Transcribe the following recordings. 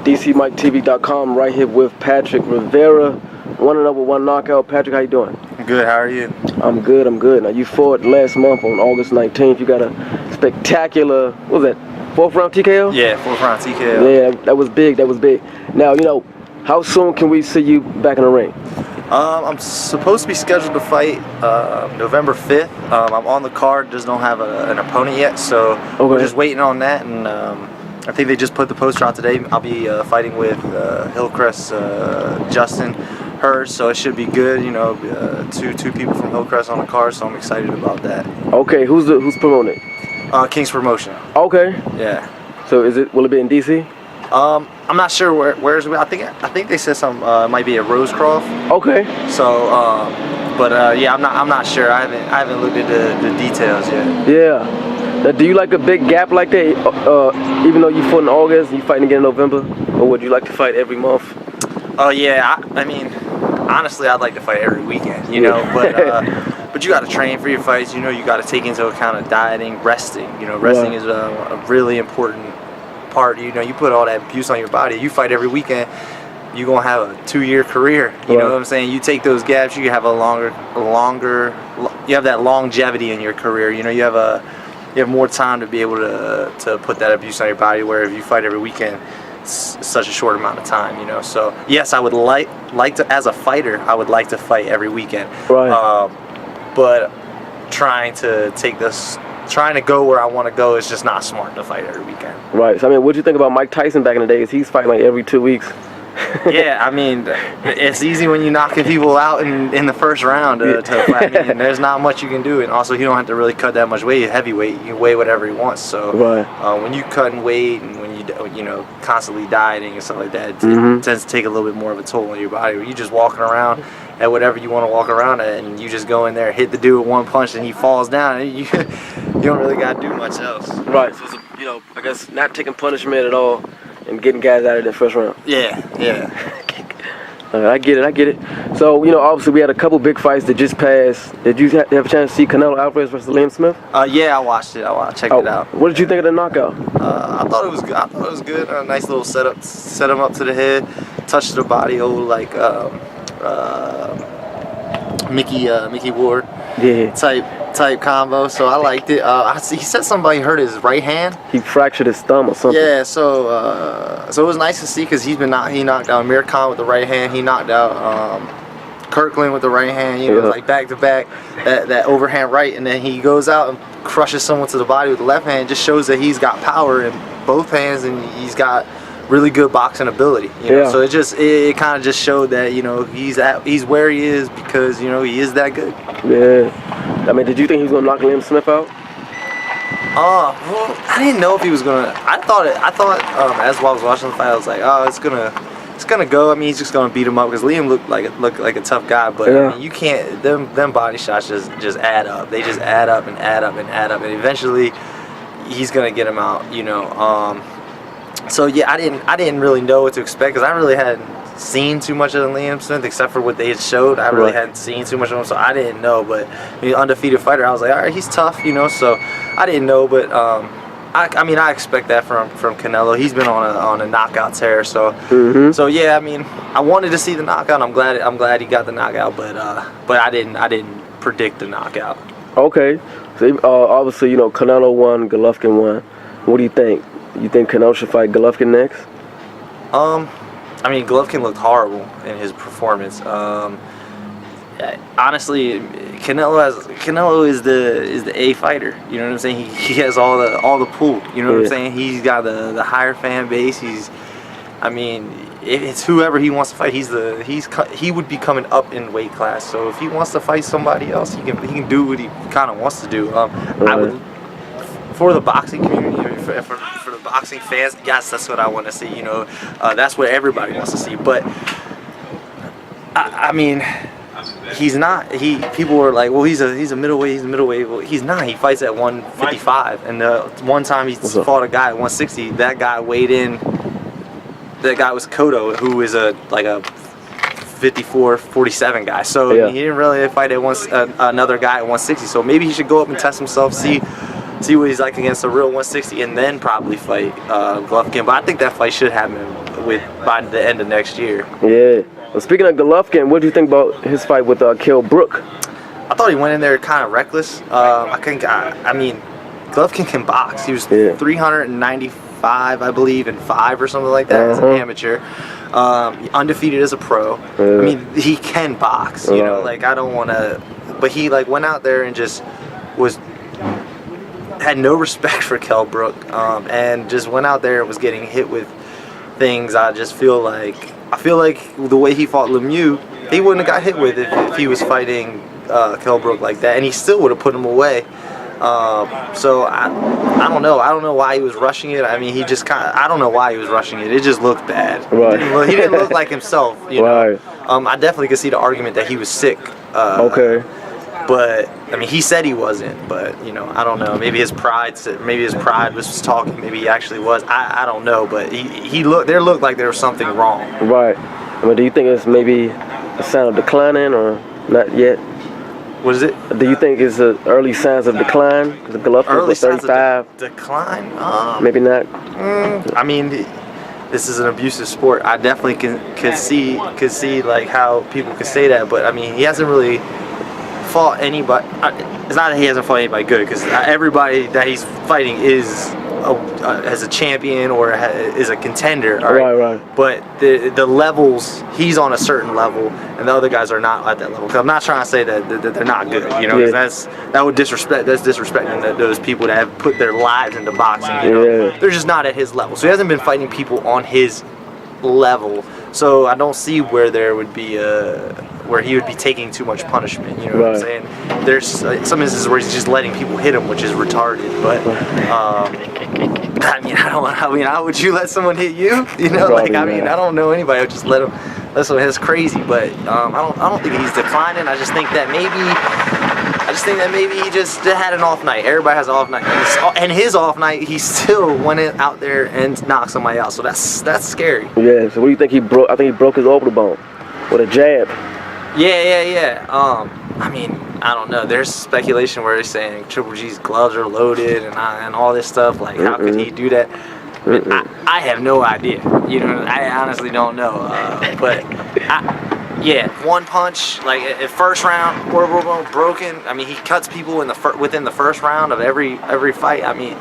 DCMikeTV.com. Right here with Patrick Rivera, 1-1 knockout. Patrick, how you doing? Good. How are you? I'm good. Now you fought last month on August 19th. You got a spectacular, what was that, 4th round TKO? Yeah, 4th round TKO. Yeah, that was big. Now, how soon can we see you back in the ring? I'm supposed to be scheduled to fight November 5th. I'm on the card, just don't have an opponent yet, so we're just waiting on that. And I think they just put the poster out today. I'll be fighting with Hillcrest Justin Hurst, so it should be good. Two people from Hillcrest on the card, so I'm excited about that. Okay, who's promoting it? King's Promotion. Okay. Yeah. So will it be in DC? I'm not sure where's. I think they said some might be at Rosecroft. Okay. So, yeah, I'm not sure. I haven't looked at the details yet. Yeah. Now, do you like a big gap like that? Even though you fought in August, you fighting again in November, or would you like to fight every month? Oh yeah. I mean, honestly, I'd like to fight every weekend. But you got to train for your fights. You got to take into account of dieting, resting. Resting is a really important part. You put all that abuse on your body. You fight every weekend, you're gonna have a 2-year career. You know what I'm saying? You take those gaps, you have you have that longevity in your career. You have more time to be able to put that abuse on your body. Where if you fight every weekend, it's such a short amount of time. So yes, I would like to, as a fighter, I would like to fight every weekend. Right. But trying to go where I want to go is just not smart to fight every weekend. Right. So what'd you think about Mike Tyson back in the days? He's fighting like every 2 weeks. Yeah, I mean, it's easy when you're knocking people out in the first round to fight. I mean, there's not much you can do, and also he don't have to really cut that much weight. Heavyweight, you can weigh whatever he wants. So when you cutting weight and when you constantly dieting and stuff like that, it tends to take a little bit more of a toll on your body. Where you just walking around at whatever you want to walk around at, and you just go in there, hit the dude with one punch, and he falls down, and you don't really got to do much else. Right. So it's I guess not taking punishment at all and getting guys out of the first round. Yeah. I get it. So, obviously we had a couple big fights that just passed. Did you have a chance to see Canelo Alvarez versus Liam Smith? Yeah, I watched it. I checked it out. What did you think of the knockout? I thought it was good. A nice little setup. Set him up to the head, touched the body, like Mickey Ward type combo. So I liked it. He said somebody hurt his right hand. He fractured his thumb or something. Yeah. So it was nice to see because he knocked out Amir Khan with the right hand. He knocked out Kirkland with the right hand. Like back to back, that overhand right, and then he goes out and crushes someone to the body with the left hand. It just shows that he's got power in both hands and he's got really good boxing ability. So it kind of just showed that he's where he is because he is that good. Yeah. Did you think he was gonna knock Liam Smith out? Well, I didn't know if he was gonna. I thought as I was watching the fight, I was like, oh, it's gonna go. I mean, he's just gonna beat him up because Liam looked like a tough guy, but I mean, you can't. Them body shots just add up. They just add up and add up and add up, and eventually he's gonna get him out. So yeah, I didn't really know what to expect because I really hadn't seen too much of Liam Smith except for what they had showed. I really hadn't seen too much of him, so I didn't know. But undefeated fighter, I was like, all right, he's tough, So I didn't know, but I mean, I expect that from Canelo. He's been on a knockout tear, so so yeah. I mean, I wanted to see the knockout. I'm glad he got the knockout, but I didn't predict the knockout. Okay, so obviously Canelo won, Golovkin won. What do you think? You think Canelo should fight Golovkin next? I mean, Golovkin looked horrible in his performance. Honestly, Canelo is the A fighter. You know what I'm saying? He has all the pull. You know what I'm saying? He's got the higher fan base. I mean, it's whoever he wants to fight. He would be coming up in weight class. So if he wants to fight somebody else, he can do what he kind of wants to do. I would, for the boxing community, for the boxing fans, yes, that's what I want to see. That's what everybody wants to see. But I mean, he's not. People were like, well, he's a middleweight. Well, he's not. He fights at 155. And one time he fought a guy at 160. That guy weighed in. That guy was Cotto, who is a 54-47 guy. So he didn't really fight at another guy at 160. So maybe he should go up and test himself, see see what he's like against a real 160, and then probably fight Golovkin. But I think that fight should happen by the end of next year. Yeah. Well, speaking of Golovkin, what do you think about his fight with Brook? I thought he went in there kind of reckless. I mean, Golovkin can box. He was 395, I believe, and 5 or something like that as an amateur. Undefeated as a pro. I mean, he can box. You know, like I don't want to, but he like went out there and just had no respect for Kell Brook, and just went out there and was getting hit with things. I feel like the way he fought Lemieux, he wouldn't have got hit with if he was fighting Kell Brook like that, and he still would have put him away. So I don't know. I don't know why he was rushing it. I mean, he just I don't know why he was rushing it. It just looked bad. Right. He didn't look like himself. You know. I definitely could see the argument that he was sick. Okay. But I mean, he said he wasn't. But you know, I don't know. Maybe his pride was talking. Maybe he actually was. I don't know. But he looked. There looked like there was something wrong. Right. I mean, do you think it's maybe a sign of declining or not yet? What is it? Do you think it's early signs of decline? Because Golovkin was 35. Decline? Maybe not. I mean, this is an abusive sport. I definitely could see like how people could say that, but I mean, he hasn't really fought anybody. It's not that he hasn't fought anybody good, because everybody that he's fighting is as a champion or is a contender. Right. But the levels, he's on a certain level, and the other guys are not at that level. Cause I'm not trying to say that they're not good, you know. That's disrespecting those people that have put their lives into boxing. You know, they're just not at his level. So he hasn't been fighting people on his level. So I don't see where there would be where he would be taking too much punishment. You know what I'm saying? There's some instances where he's just letting people hit him, which is retarded. But I mean, how would you let someone hit you? You know, like I mean, I don't know anybody who would just let someone hit. It's crazy. But I don't think he's declining. I just think that maybe he just had an off night. Everybody has an off night, and his off night, he still went out there and knocked somebody out. So that's scary. Yeah. So what do you think he broke? I think he broke his orbital bone with a jab. Yeah. I mean, I don't know. There's speculation where they're saying Triple G's gloves are loaded and all this stuff. Like, how could he do that? I have no idea. You know, I honestly don't know. But one punch, like at first round, orbital bone broken. I mean, he cuts people within the first round of every fight. I mean,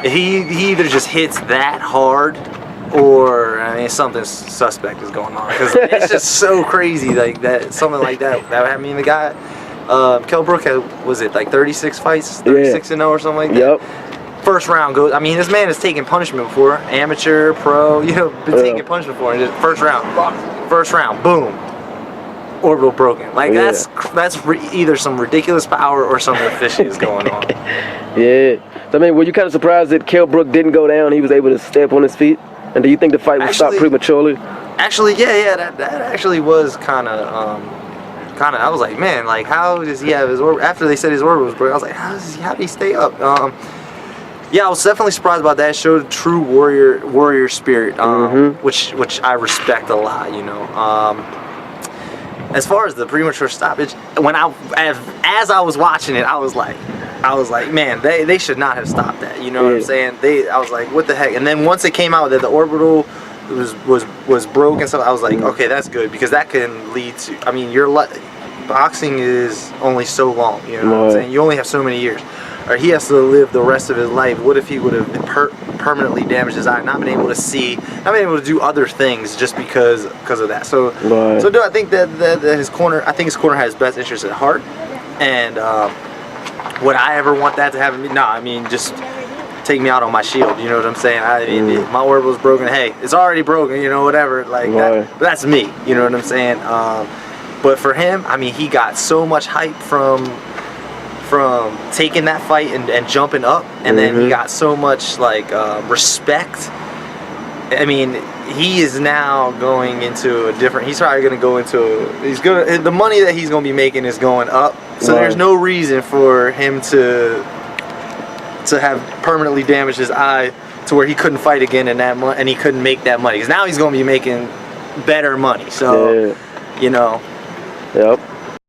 he either just hits that hard, or I mean, something suspect is going on, because it's just so crazy, like that. Something like that. I mean, the guy, Kell Brook had, was it like 36 fights, 36-0 or something like that. Yep. First round goes. I mean, this man has taken punishment before, amateur, pro. You know, been taking punishment before. And just first round, boom. Orbital broken. Like that's either some ridiculous power or something fishy is going on. Yeah. So, I mean, were you kind of surprised that Kell Brook didn't go down? He was able to step on his feet. And do you think the fight would stop prematurely? Actually, that actually was kind of. I was like, man, like how does he have his orbital? After they said his orbital was broken, I was like, how did he stay up? Yeah, I was definitely surprised about that. It showed true warrior spirit, which I respect a lot. You know. As far as the premature stoppage, as I was watching it, I was like, man, they should not have stopped that. You know what I'm saying? I was like, what the heck? And then once it came out that the orbital was broken, so I was like, okay, that's good, because that can lead to. I mean, boxing is only so long. You know what I'm saying? You only have so many years. Or he has to live the rest of his life. What if he would have permanently damaged his eye, not been able to see, not been able to do other things just because of that? So do I think that his corner? I think his corner has his best interest at heart. And would I ever want that to happen? No, I mean, just take me out on my shield. You know what I'm saying? I mean, my orbital's broken. Hey, it's already broken. You know, whatever. Like that's me. You know what I'm saying? But for him, I mean, he got so much hype from taking that fight and jumping up, and then he got so much like respect. I mean, he is now going into a different. He's probably going to go into. The money that he's going to be making is going up. So there's no reason for him to have permanently damaged his eye to where he couldn't fight again and he couldn't make that money. Because now he's going to be making better money. So, you know. Yep.